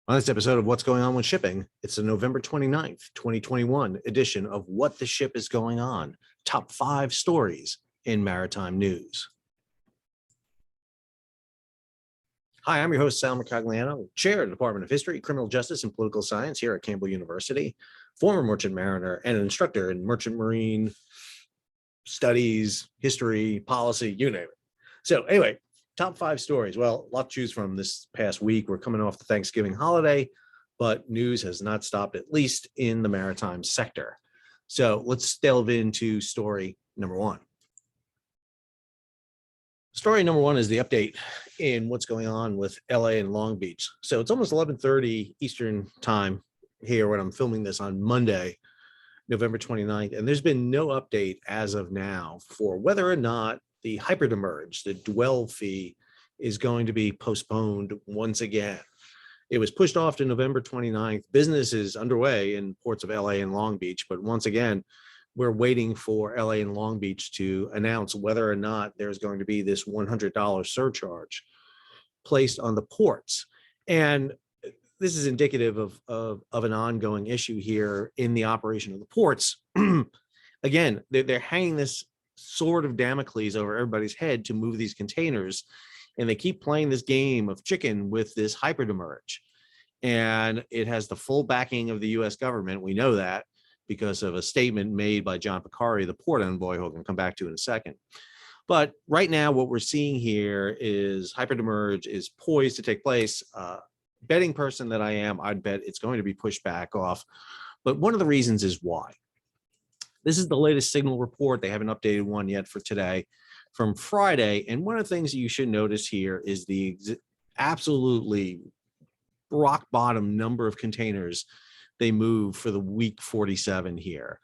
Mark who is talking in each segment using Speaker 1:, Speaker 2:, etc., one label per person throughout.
Speaker 1: On this episode of What's Going On with Shipping, it's the November 29th, 2021 edition of What the Ship is Going On, top 5 stories in maritime news. Hi, I'm your host, Sal Mercogliano, Chair of the Department of History, Criminal Justice, and Political Science here at Campbell University, former merchant mariner and an instructor in merchant marine studies, history, policy, you name it. So anyway, top 5 stories. Well, a lot to choose from this past week. We're coming off the Thanksgiving holiday, but news has not stopped, at least in the maritime sector. So let's delve into story number 1. Story number 1 is the update in what's going on with LA and Long Beach. So it's almost 11:30 Eastern time here when I'm filming this on Monday, November 29th, and there's been no update as of now for whether or not the hyperdemerge, the dwell fee, is going to be postponed once again. It was pushed off to November 29th. Business is underway in ports of LA and Long Beach, but once again, we're waiting for LA and Long Beach to announce whether or not there's going to be this $100 surcharge placed on the ports. And this is indicative of an ongoing issue here in the operation of the ports. Again, they're hanging this sword of Damocles over everybody's head to move these containers, and they keep playing this game of chicken with this hyperdemerge. And it has the full backing of the U.S. government. We know that because of a statement made by John Picari, the port envoy, who I'm going to come back to in a second. But right now, what we're seeing here is hyperdemerge is poised to take place. Betting person that I am, I'd bet it's going to be pushed back off. But one of the reasons is why. This is the latest signal report. They haven't updated one yet for today from Friday. And one of the things that you should notice here is the absolutely rock bottom number of containers they moved for the week 47 here,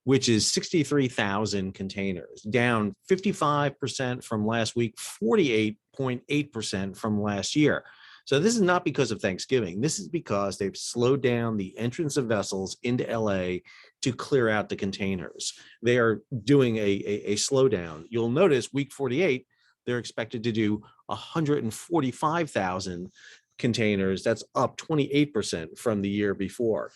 Speaker 1: which is 63,000 containers, down 55% from last week, 48.8% from last year. So this is not because of Thanksgiving. This is because they've slowed down the entrance of vessels into LA to clear out the containers. They are doing a slowdown. You'll notice week 48, they're expected to do 145,000 containers. That's up 28% from the year before.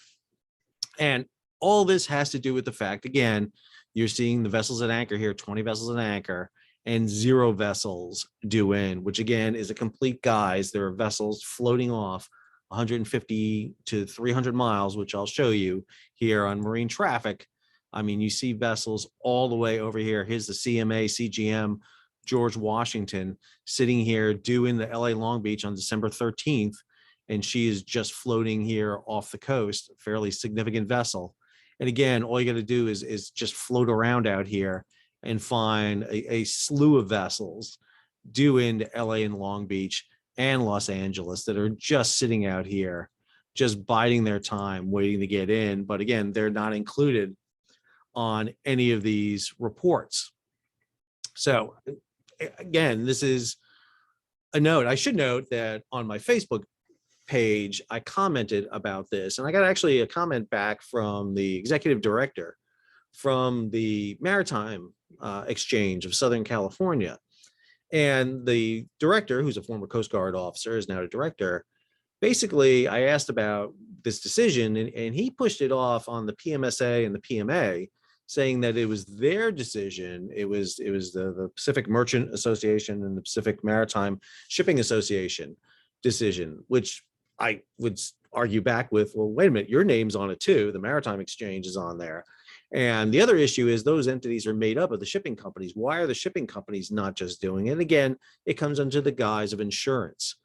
Speaker 1: And all this has to do with the fact, again, you're seeing the vessels at anchor here, 20 vessels at anchor, and 0 vessels due in, which again is a complete guise. There are vessels floating off 150 to 300 miles, which I'll show you here on marine traffic. I mean, you see vessels all the way over here. Here's the CMA, CGM, George Washington, sitting here due in the LA Long Beach on December 13th. And she is just floating here off the coast, a fairly significant vessel. And again, all you got to do is just float around out here and find a slew of vessels due into LA and Long Beach and Los Angeles that are just sitting out here, just biding their time, waiting to get in. But again, they're not included on any of these reports. So again, this is a note. I should note that on my Facebook page, I commented about this, and I got actually a comment back from the executive director from the Maritime Exchange of Southern California. And the director, who's a former Coast Guard officer, is now a director. Basically, I asked about this decision, and he pushed it off on the PMSA and the PMA, saying that it was their decision. It was the Pacific Merchant Association and the Pacific Maritime Shipping Association decision, which I would argue back with, well, wait a minute, your name's on it too. The Maritime Exchange is on there. And the other issue is those entities are made up of the shipping companies. Why are the shipping companies not just doing it? And again, it comes under the guise of insurance.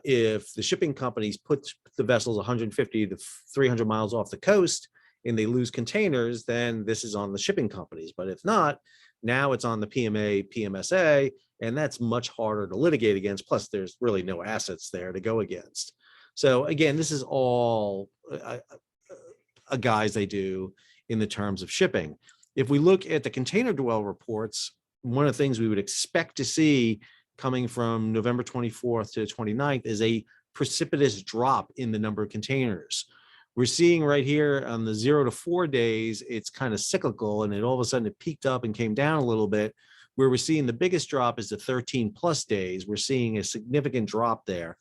Speaker 1: If the shipping companies put the vessels 150 to 300 miles off the coast and they lose containers, then this is on the shipping companies. But if not, now it's on the PMA, PMSA, and that's much harder to litigate against. Plus, there's really no assets there to go against. So again, this is all a guise they do in the terms of shipping. If we look at the container dwell reports, one of the things we would expect to see coming from November 24th to the 29th is a precipitous drop in the number of containers. We're seeing right here on the 0 to 4 days, it's kind of cyclical, and it all of a sudden it peaked up and came down a little bit. Where we're seeing the biggest drop is the 13 plus days. We're seeing a significant drop there.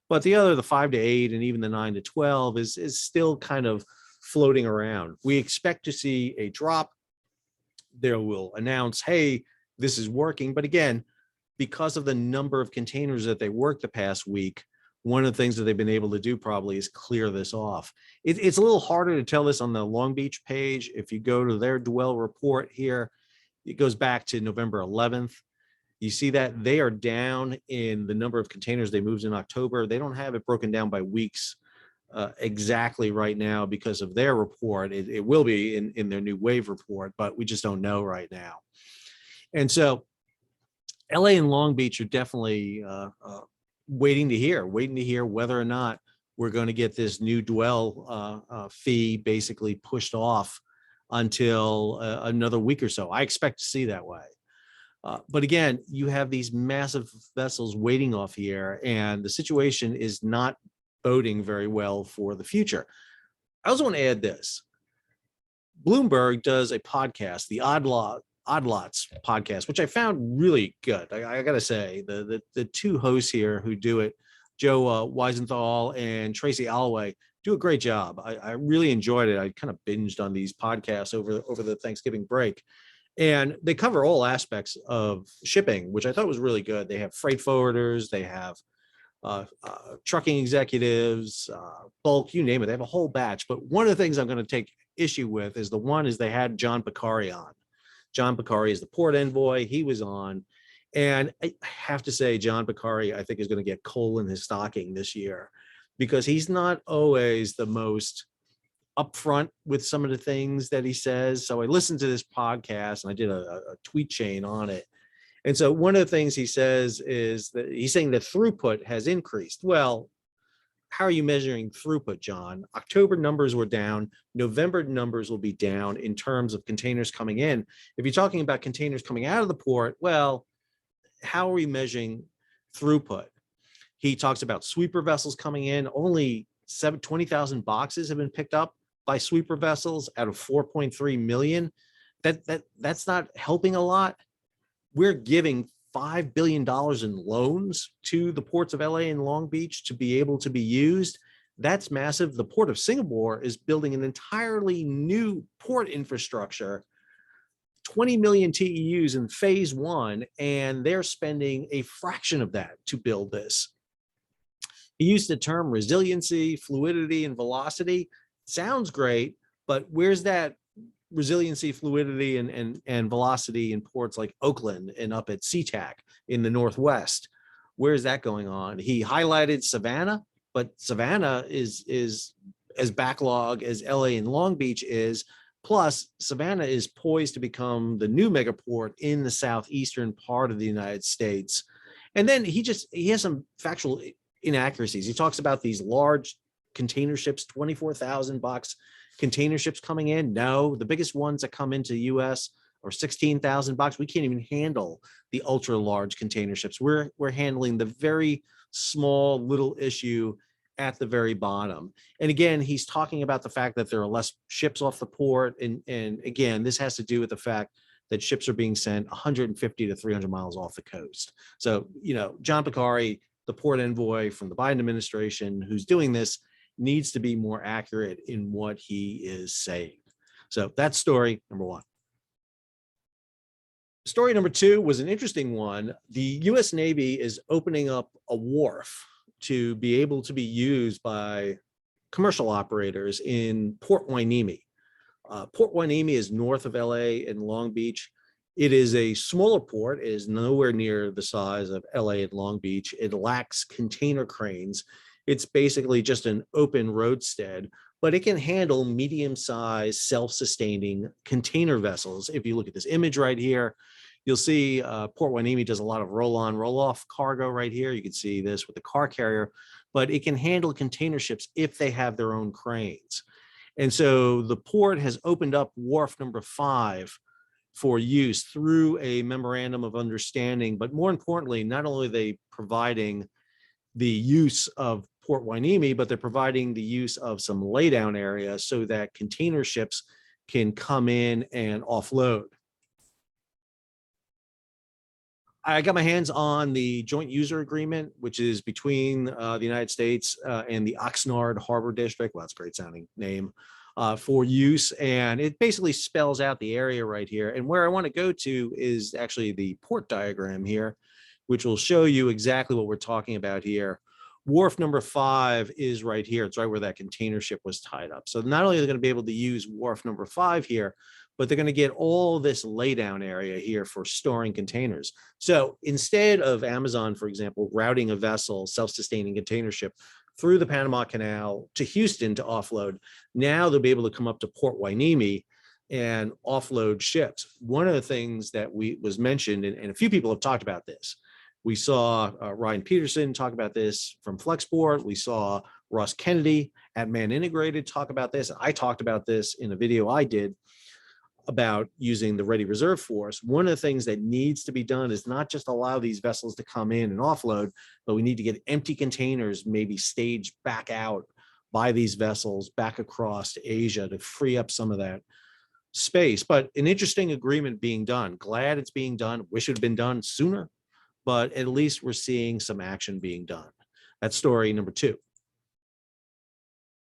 Speaker 1: But the other, the 5 to 8 and even the 9 to 12 is still kind of floating around. We expect to see a drop. They will announce, hey, this is working. But again, because of the number of containers that they worked the past week, one of the things that they've been able to do probably is clear this off. It's a little harder to tell this on the Long Beach page. If you go to their dwell report here, it goes back to November 11th. You see that they are down in the number of containers they moved in October. They don't have it broken down by weeks exactly right now because of their report. It will be in their new wave report, but we just don't know right now. And so LA and Long Beach are definitely waiting to hear whether or not we're going to get this new dwell fee basically pushed off until another week or so. I expect to see that way. But again, you have these massive vessels waiting off here, and the situation is not boding very well for the future. I also want to add this. Bloomberg does a podcast, the Odd Lots podcast, which I found really good. I got to say, the two hosts here who do it, Joe Weisenthal and Tracy Alloway, do a great job. I really enjoyed it. I kind of binged on these podcasts over the Thanksgiving break. And they cover all aspects of shipping, which I thought was really good. They have freight forwarders, they have trucking executives, bulk, you name it. They have a whole batch. But one of the things I'm going to take issue with is they had John Picari on. John Picari is the port envoy. He was on. And I have to say, John Picari, I think, is going to get coal in his stocking this year because he's not always the most upfront with some of the things that he says. So I listened to this podcast and I did a tweet chain on it. And so one of the things he says is that he's saying the throughput has increased. Well, how are you measuring throughput, John? October numbers were down. November numbers will be down in terms of containers coming in. If you're talking about containers coming out of the port, well, how are we measuring throughput? He talks about sweeper vessels coming in. Only 20,000 boxes have been picked up by sweeper vessels out of 4.3 million. That's not helping a lot. We're giving $5 billion in loans to the ports of LA and Long Beach to be able to be used. That's massive. The Port of Singapore is building an entirely new port infrastructure, 20 million TEUs in phase one, and they're spending a fraction of that to build this. He used the term resiliency, fluidity, and velocity. Sounds great, but where's that resiliency, fluidity, and velocity in ports like Oakland and up at SeaTac in the Northwest? Where's that going on? He highlighted Savannah, but Savannah is as backlog as LA and Long Beach is. Plus, Savannah is poised to become the new megaport in the southeastern part of the United States. And then he has some factual inaccuracies. He talks about these large container ships, 24,000 box container ships coming in. No, the biggest ones that come into the US are 16,000 box. We can't even handle the ultra large container ships. We're handling the very small little issue at the very bottom. And again, he's talking about the fact that there are less ships off the port. And again, this has to do with the fact that ships are being sent 150 to 300 miles off the coast. So, John Picari, the port envoy from the Biden administration who's doing this, needs to be more accurate in what he is saying. So that's story number one. Story number two was an interesting one. The US Navy is opening up a wharf to be able to be used by commercial operators in Port Hueneme. Port Hueneme is north of LA and Long Beach. It is a smaller port. It is nowhere near the size of LA and Long Beach. It lacks container cranes. It's basically just an open roadstead, but it can handle medium-sized, self-sustaining container vessels. If you look at this image right here, you'll see Port Hueneme does a lot of roll-on, roll-off cargo right here. You can see this with the car carrier, but it can handle container ships if they have their own cranes. And so the port has opened up wharf number 5 for use through a memorandum of understanding. But more importantly, not only are they providing the use of Port Hueneme, but they're providing the use of some laydown area so that container ships can come in and offload. I got my hands on the joint user agreement, which is between the United States and the Oxnard Harbor District. Well, that's a great sounding name for use. And it basically spells out the area right here. And where I want to go to is actually the port diagram here, which will show you exactly what we're talking about here. Wharf number 5 is right here. It's right where that container ship was tied up. So not only are they going to be able to use wharf number 5 here, but they're going to get all this laydown area here for storing containers. So instead of Amazon, for example, routing a vessel, self-sustaining container ship through the Panama Canal to Houston to offload, now they'll be able to come up to Port Hueneme and offload ships. One of the things that was mentioned, and a few people have talked about this, we saw Ryan Peterson talk about this from Flexport. We saw Ross Kennedy at Man Integrated talk about this. I talked about this in a video I did about using the Ready Reserve Force. One of the things that needs to be done is not just allow these vessels to come in and offload, but we need to get empty containers maybe staged back out by these vessels back across to Asia to free up some of that space. But an interesting agreement being done. Glad it's being done. Wish it had been done sooner, but at least we're seeing some action being done. That's story number 2.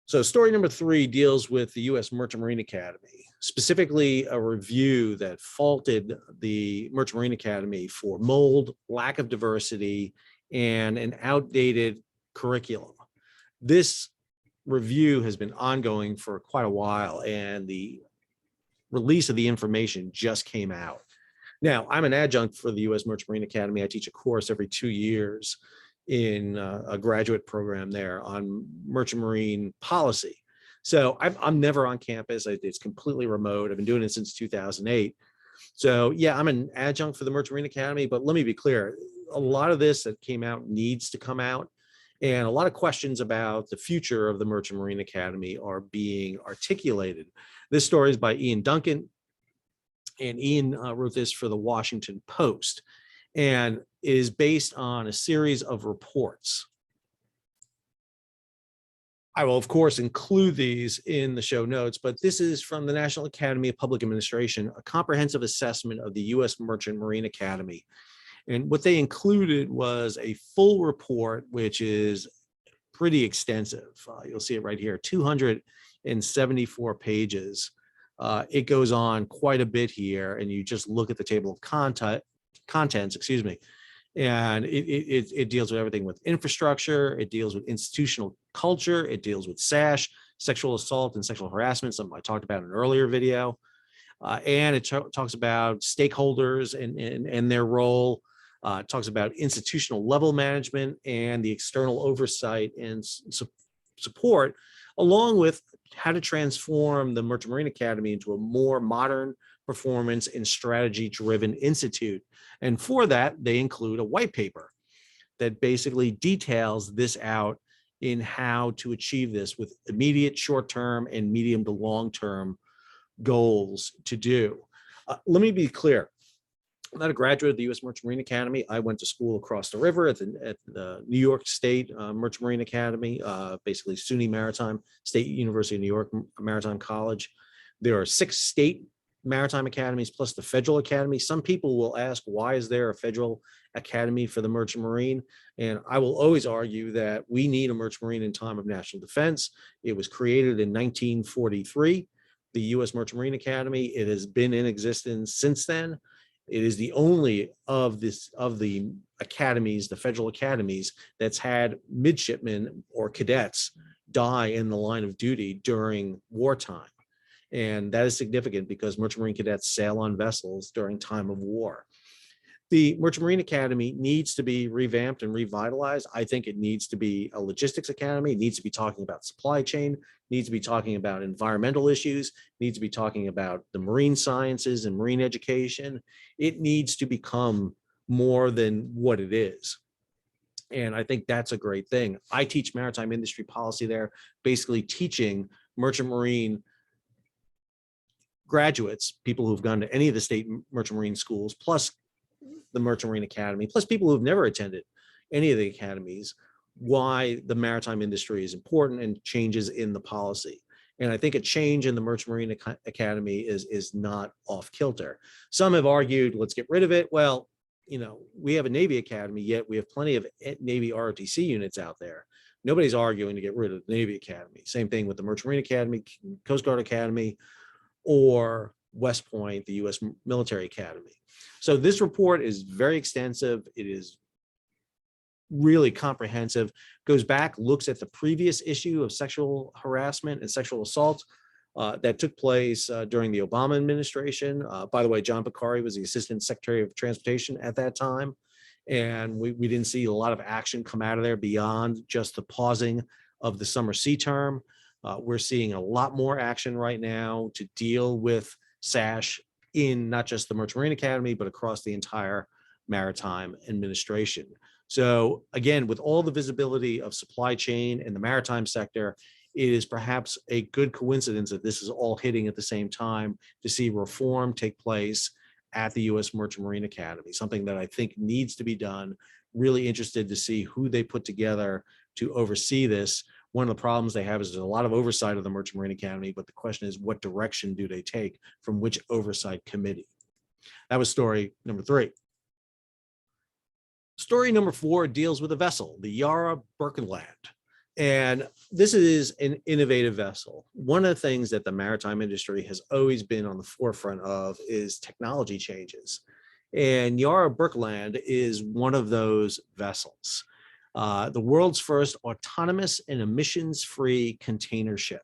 Speaker 1: So story number 3 deals with the U.S. Merchant Marine Academy, specifically a review that faulted the Merchant Marine Academy for mold, lack of diversity, and an outdated curriculum. This review has been ongoing for quite a while, and the release of the information just came out. Now, I'm an adjunct for the U.S. Merchant Marine Academy. I teach a course every 2 years in a graduate program there on merchant marine policy. So I'm never on campus. It's completely remote. I've been doing it since 2008. So yeah, I'm an adjunct for the Merchant Marine Academy, but let me be clear. A lot of this that came out needs to come out. And a lot of questions about the future of the Merchant Marine Academy are being articulated. This story is by Ian Duncan. And Ian wrote this for the Washington Post, and it is based on a series of reports. I will, of course, include these in the show notes, but this is from the National Academy of Public Administration, a comprehensive assessment of the U.S. Merchant Marine Academy. And what they included was a full report, which is pretty extensive. You'll see it right here, 274 pages. It goes on quite a bit here, and you just look at the table of contents, excuse me, and it deals with everything with infrastructure. It deals with institutional culture. It deals with SASH, sexual assault and sexual harassment, something I talked about in an earlier video, and it talks about stakeholders and their role. It talks about institutional level management and the external oversight and support, along with how to transform the Merchant Marine Academy into a more modern, performance and strategy-driven institute. And for that, they include a white paper that basically details this out in how to achieve this with immediate, short-term, and medium to long-term goals to do. Let me be clear. I'm not a graduate of the U.S. Merchant Marine Academy. I went to school across the river at the New York State Merchant Marine Academy, basically SUNY Maritime, State University of New York Maritime College. There are 6 state maritime academies plus the federal academy. Some people will ask, why is there a federal academy for the Merchant Marine? And I will always argue that we need a Merchant Marine in time of national defense. It was created in 1943, the U.S. Merchant Marine Academy. It has been in existence since then. It is the only of the academies, the federal academies, that's had midshipmen or cadets die in the line of duty during wartime. And that is significant because Merchant Marine cadets sail on vessels during time of war. The Merchant Marine Academy needs to be revamped and revitalized. I think it needs to be a logistics academy. It needs to be talking about supply chain, needs to be talking about environmental issues, needs to be talking about the marine sciences and marine education. It needs to become more than what it is. And I think that's a great thing. I teach maritime industry policy there, basically teaching Merchant Marine graduates, people who've gone to any of the state Merchant Marine schools, plus the Merchant Marine Academy, plus people who've never attended any of the academies, why the maritime industry is important and changes in the policy. And I think a change in the Merchant Marine Academy is not off kilter. Some have argued, let's get rid of it. Well, we have a Navy Academy, yet we have plenty of Navy ROTC units out there. Nobody's arguing to get rid of the Navy Academy. Same thing with the Merchant Marine Academy, Coast Guard Academy, or West Point, the U.S. Military Academy. So this report is very extensive. It is really comprehensive, goes back, looks at the previous issue of sexual harassment and sexual assault that took place during the Obama administration. By the way, John Picari was the Assistant Secretary of Transportation at that time. And we didn't see a lot of action come out of there beyond just the pausing of the summer sea term. We're seeing a lot more action right now to deal with SASH in not just the Merchant Marine Academy, but across the entire maritime administration. So again, with all the visibility of supply chain in the maritime sector, it is perhaps a good coincidence that this is all hitting at the same time to see reform take place at the U.S. Merchant Marine Academy, something that I think needs to be done. Really interested to see who they put together to oversee this. One of the problems they have is there's a lot of oversight of the Merchant Marine Academy, but the question is, what direction do they take from which oversight committee? That was story number 3. Story number 4 deals with a vessel, the Yara Birkeland. And this is an innovative vessel. One of the things that the maritime industry has always been on the forefront of is technology changes. And Yara Birkeland is one of those vessels. The world's first autonomous and emissions-free container ship.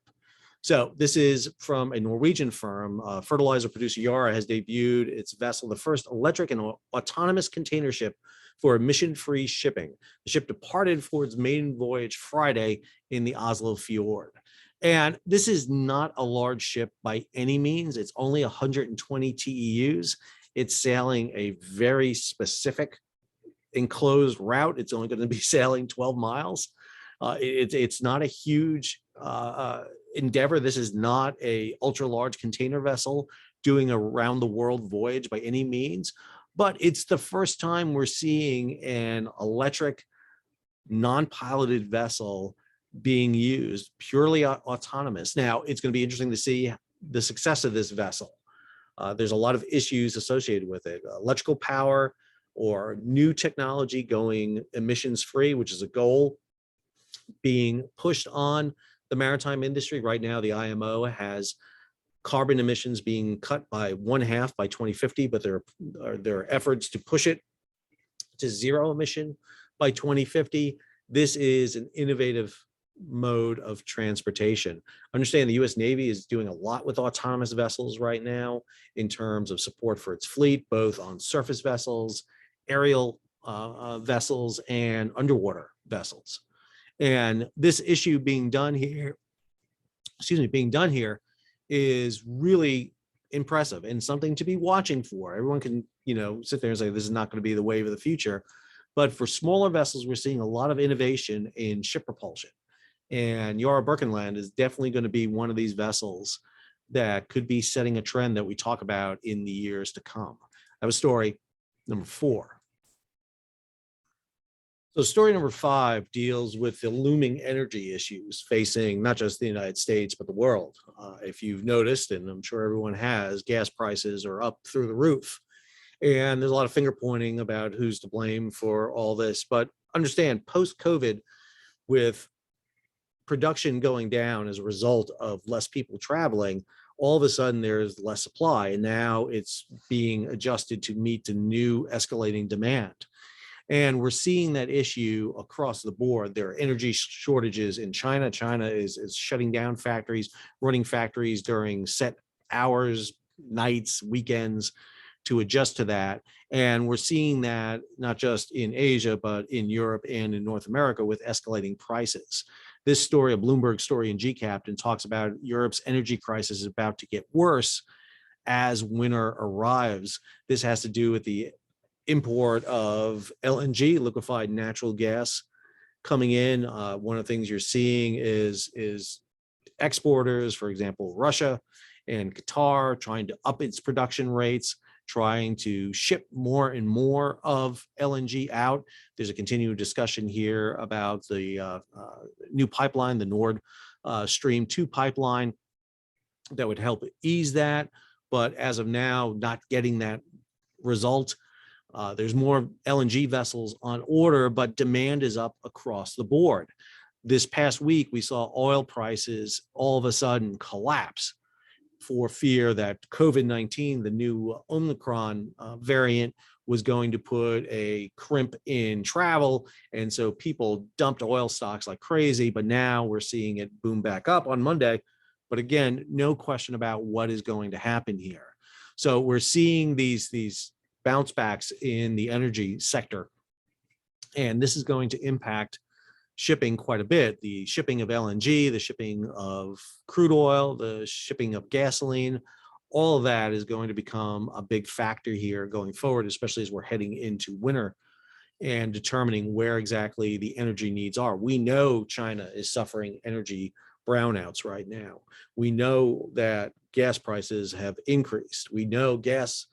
Speaker 1: So this is from a Norwegian firm. Fertilizer producer Yara has debuted its vessel, the first electric and autonomous container ship for emission-free shipping. The ship departed for its maiden voyage Friday in the Oslo Fjord. And this is not a large ship by any means. It's only 120 TEUs. It's sailing a very specific enclosed route. It's only going to be sailing 12 miles. It's not a huge endeavor. This is not a ultra large container vessel doing a round the world voyage by any means, but it's the first time we're seeing an electric non-piloted vessel being used, purely autonomous. Now, it's going to be interesting to see the success of this vessel. There's a lot of issues associated with it. Electrical power or new technology going emissions free, which is a goal being pushed on the maritime industry. Right now, the IMO has carbon emissions being cut by 1/2 by 2050, but there are efforts to push it to zero emission by 2050. This is an innovative mode of transportation. Understand the U.S. Navy is doing a lot with autonomous vessels right now in terms of support for its fleet, both on surface vessels, aerial vessels, and underwater vessels. And this issue being done here is really impressive and something to be watching for. Everyone can, sit there and say this is not going to be the wave of the future, but for smaller vessels, we're seeing a lot of innovation in ship propulsion. And Yara Birkeland is definitely going to be one of these vessels that could be setting a trend that we talk about in the years to come. That was story number 4. So story number 5 deals with the looming energy issues facing not just the United States, but the world. If you've noticed, and I'm sure everyone has, gas prices are up through the roof. And there's a lot of finger pointing about who's to blame for all this. But understand, post-COVID, with production going down as a result of less people traveling, all of a sudden there's less supply. And now it's being adjusted to meet the new escalating demand. And we're seeing that issue across the board. There are energy shortages in China. China is shutting down factories, running factories during set hours, nights, weekends to adjust to that. And we're seeing that not just in Asia, but in Europe and in North America with escalating prices. This story, a Bloomberg story in G-Captain, talks about Europe's energy crisis is about to get worse as winter arrives. This has to do with the import of LNG, liquefied natural gas, coming in. One of the things you're seeing is exporters, for example, Russia and Qatar, trying to up its production rates, trying to ship more and more of LNG out. There's a continued discussion here about the new pipeline, the Nord Stream 2 pipeline, that would help ease that. But as of now, not getting that result. There's more LNG vessels on order, but demand is up across the board. This past week, we saw oil prices all of a sudden collapse for fear that COVID-19, the new Omicron variant, was going to put a crimp in travel. And so people dumped oil stocks like crazy, but now we're seeing it boom back up on Monday. But again, no question about what is going to happen here. So we're seeing these bounce backs in the energy sector. And this is going to impact shipping quite a bit. The shipping of LNG, the shipping of crude oil, the shipping of gasoline, all of that is going to become a big factor here going forward, especially as we're heading into winter and determining where exactly the energy needs are. We know China is suffering energy brownouts right now. We know that gas prices have increased. We know propane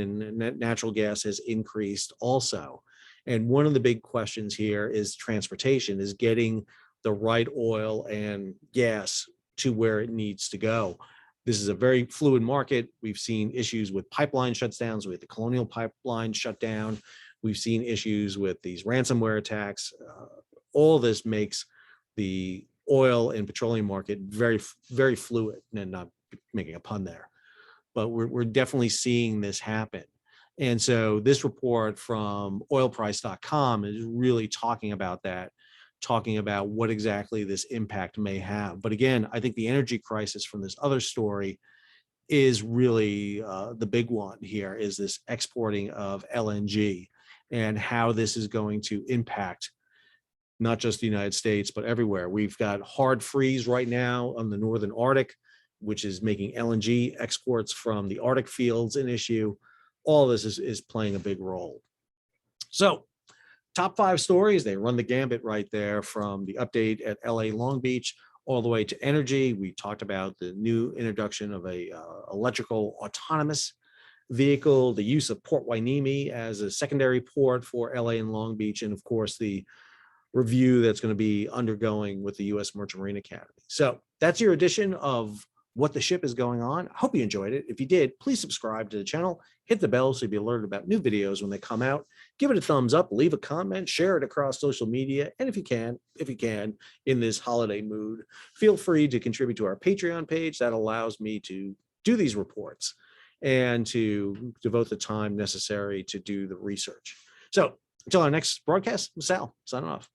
Speaker 1: and natural gas has increased also. And one of the big questions here is transportation, is getting the right oil and gas to where it needs to go. This is a very fluid market. We've seen issues with pipeline shutdowns, with the Colonial Pipeline shut down. We've seen issues with these ransomware attacks. All this makes the oil and petroleum market very, very fluid, and not making a pun there. But we're definitely seeing this happen. And so this report from oilprice.com is really talking about that, talking about what exactly this impact may have. But again, I think the energy crisis from this other story is really the big one here, is this exporting of LNG and how this is going to impact not just the United States, but everywhere. We've got hard freeze right now on the northern Arctic, which is making LNG exports from the Arctic fields an issue. All this is playing a big role. So top 5 stories, they run the gambit right there, from the update at LA Long Beach all the way to energy. We talked about the new introduction of a electrical autonomous vehicle, the use of Port Hueneme as a secondary port for LA and Long Beach, and of course the review that's going to be undergoing with the U.S. Merchant Marine Academy. So that's your edition of What the Ship is Going On. I hope you enjoyed it. If you did, please subscribe to the channel, hit the bell so you'll be alerted about new videos when they come out. Give it a thumbs up, leave a comment, share it across social media, and if you can, in this holiday mood, feel free to contribute to our Patreon page. That allows me to do these reports and to devote the time necessary to do the research. So until our next broadcast, I'm Sal, signing off.